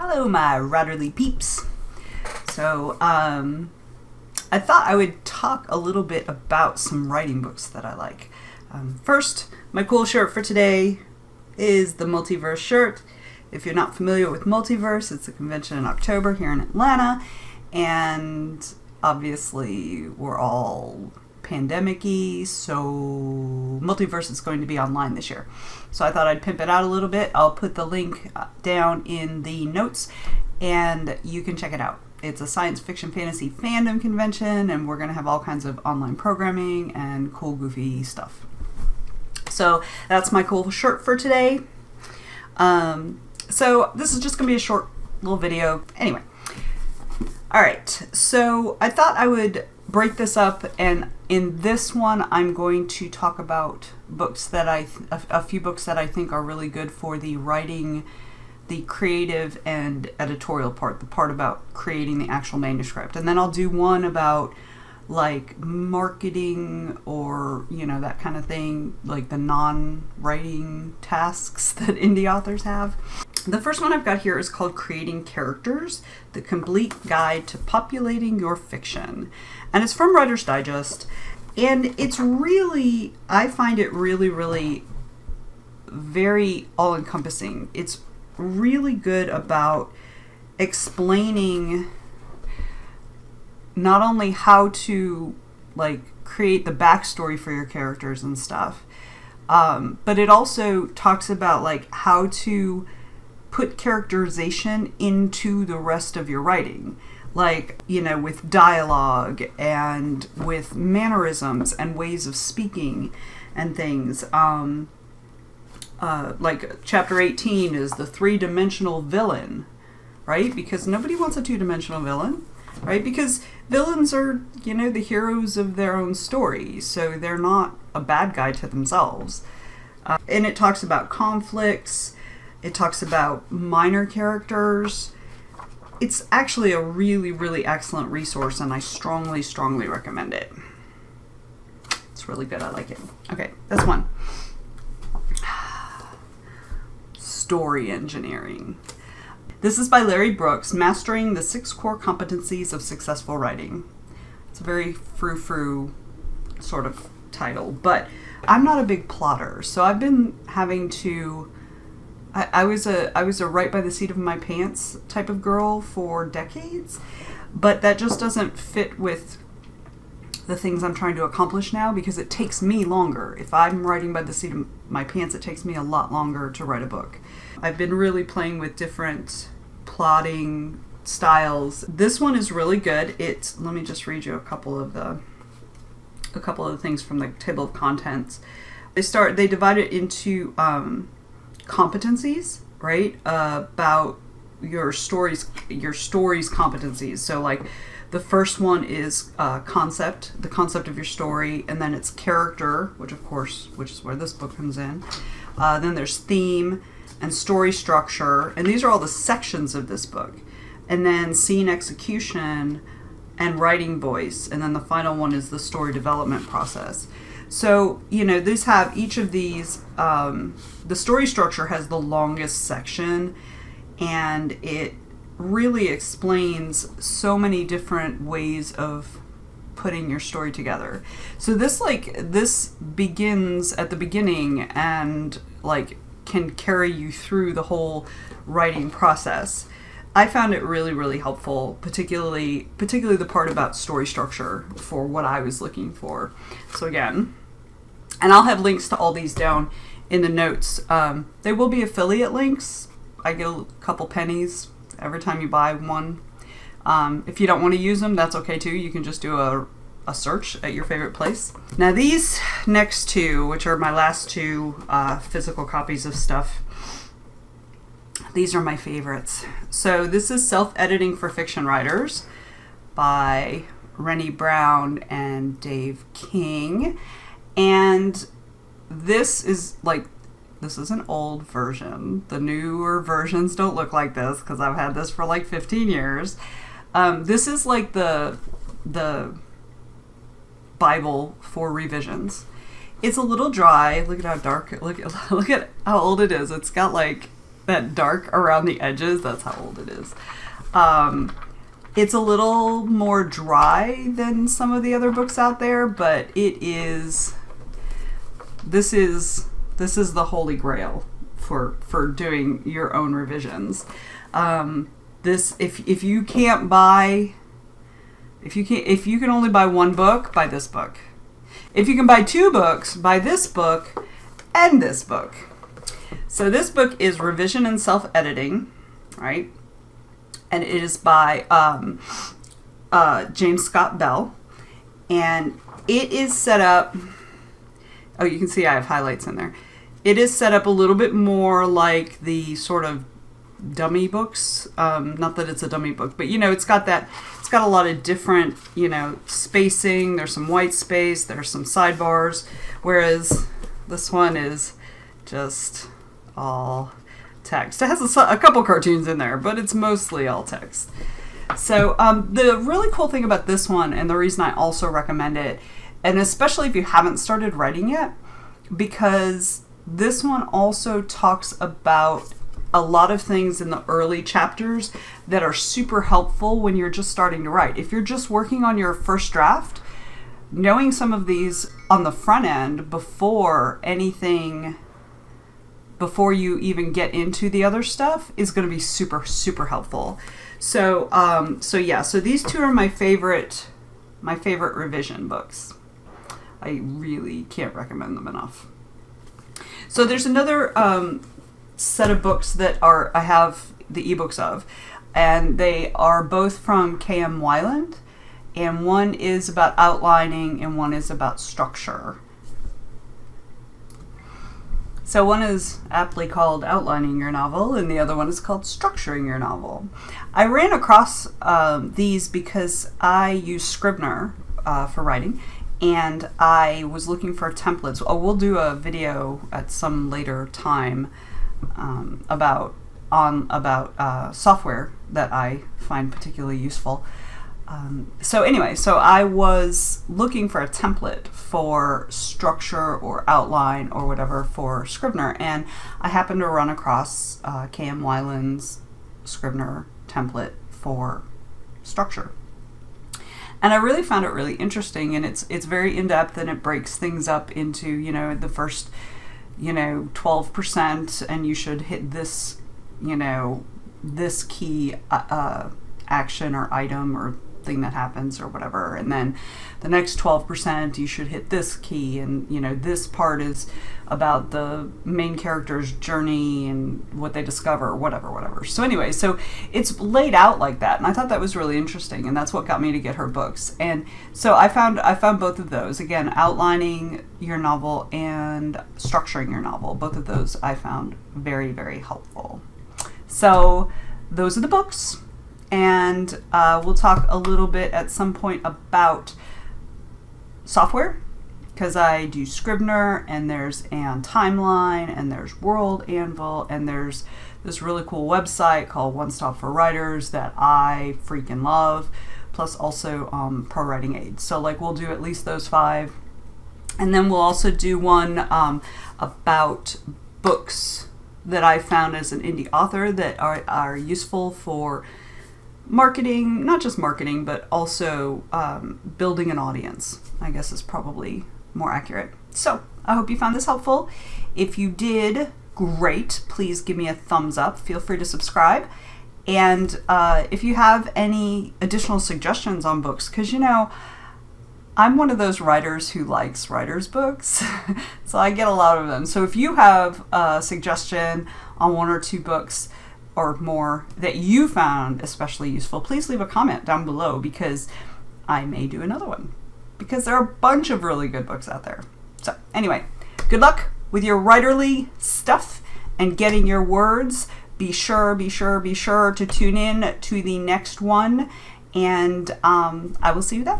Hello, my writerly peeps. So, I thought I would talk a little bit about some writing books that I like. First, my cool shirt for today is the Multiverse shirt. If you're not familiar with Multiverse, it's a convention in October here in Atlanta, and obviously we're all pandemic-y, so Multiverse is going to be online this year. So I thought I'd pimp it out a little bit. I'll put the link down in the notes and you can check it out. It's a science fiction fantasy fandom convention, and we're going to have all kinds of online programming and cool goofy stuff. So that's my cool shirt for today. So this is just going to be a short little video. Anyway. Alright, so I thought I would break this up, and in this one I'm going to talk about books that a few books that I think are really good for the writing, the creative and editorial part, the part about creating the actual manuscript. And then I'll do one about like marketing or, you know, that kind of thing, like the non-writing tasks that indie authors have. The first one I've got here is called Creating Characters, The Complete Guide to Populating Your Fiction. And it's from Writer's Digest. And it's really, I find it really very all-encompassing. It's really good about explaining not only how to like create the backstory for your characters and stuff, but it also talks about like how to put characterization into the rest of your writing, like, you know, with dialogue and with mannerisms and ways of speaking and things. Like chapter 18 is the three-dimensional villain, right? Because nobody wants a two-dimensional villain, right? Because villains are, you know, the heroes of their own story, so they're not a bad guy to themselves. And it talks about conflicts. It talks about minor characters. It's actually a really excellent resource, and I strongly recommend it. It's really good. I like it. Okay, that's one. Story engineering. This is by Larry Brooks, Mastering the 6 Core Competencies of Successful Writing. It's a very frou-frou sort of title, but I'm not a big plotter, so I've been having to... I was a write by the seat of my pants type of girl for decades, but that just doesn't fit with the things I'm trying to accomplish now, because it takes me longer. If I'm writing by the seat of my pants, it takes me a lot longer to write a book. I've been really playing with different plotting styles. This one is really good. Let me just read you a couple of the things from the table of contents. They divide it into competencies, right? About your story's competencies. So like the first one is the concept of your story, and then it's character, which is where this book comes in. Then there's theme and story structure, and these are all the sections of this book. And then scene execution and writing voice, and then the final one is the story development process. So, you know, each of these, the story structure has the longest section, and it really explains so many different ways of putting your story together. So this begins at the beginning and like can carry you through the whole writing process. I found it really helpful, particularly the part about story structure for what I was looking for. So again, and I'll have links to all these down in the notes. They will be affiliate links. I get a couple pennies every time you buy one. If you don't want to use them, that's okay too. You can just do a search at your favorite place. Now these next two, which are my last two physical copies of stuff, these are my favorites. So this is Self-Editing for Fiction Writers by Rennie Brown and Dave King. And this is an old version. The newer versions don't look like this because I've had this for like 15 years. This is like the Bible for revisions. It's a little dry. Look at how dark. Look at how old it is. It's got like that dark around the edges. That's how old it is. It's a little more dry than some of the other books out there, but it is. This is the holy grail for doing your own revisions. This if you can't buy. If you can only buy one book, buy this book. If you can buy 2 books, buy this book and this book. So this book is Revision and Self-Editing, right? And it is by James Scott Bell. And it is set up... Oh, you can see I have highlights in there. It is set up a little bit more like the sort of dummy books. Not that it's a dummy book, but it's got a lot of different, spacing. There's some white space, there's some sidebars, whereas this one is just all text. It has a couple cartoons in there, but it's mostly all text. So the really cool thing about this one, and the reason I also recommend it, and especially if you haven't started writing yet, because this one also talks about a lot of things in the early chapters that are super helpful when you're just starting to write. If you're just working on your first draft, knowing some of these on the front end before you even get into the other stuff is going to be super, super helpful. So these 2 are my favorite revision books. I really can't recommend them enough. So there's another set of books that I have the ebooks of, and they are both from K.M. Weiland, and one is about outlining and one is about structure. So one is aptly called Outlining Your Novel, and the other one is called Structuring Your Novel. I ran across these because I use Scrivener for writing, and I was looking for templates. We'll do a video at some later time about software that I find particularly useful. So I was looking for a template for structure or outline or whatever for Scrivener, and I happened to run across K.M. Weiland's Scrivener template for structure. And I really found it really interesting, and it's very in-depth, and it breaks things up into, the first 12%, and you should hit this, this key action or item or thing that happens or whatever, and then the next 12% you should hit this key, and this part is about the main character's journey and what they discover or whatever. So it's laid out like that, and I thought that was really interesting, and that's what got me to get her books. And so I found both of those, again, outlining your novel and structuring your novel. Both of those I found very, very helpful. So those are the books. And we'll talk a little bit at some point about software, because I do Scrivener, and there's Ann Timeline, and there's World Anvil, and there's this really cool website called One Stop for Writers that I freaking love, plus also Pro Writing Aid. So we'll do at least those 5. And then we'll also do one about books that I found as an indie author that are useful for marketing, not just marketing, but also building an audience, I guess is probably more accurate. So I hope you found this helpful. If you did, great. Please give me a thumbs up. Feel free to subscribe. And if you have any additional suggestions on books, because I'm one of those writers who likes writers' books, so I get a lot of them. So if you have a suggestion on 1 or 2 books or more that you found especially useful, please leave a comment down below, because I may do another one, because there are a bunch of really good books out there. So anyway, good luck with your writerly stuff and getting your words. Be sure to tune in to the next one, and I will see you then.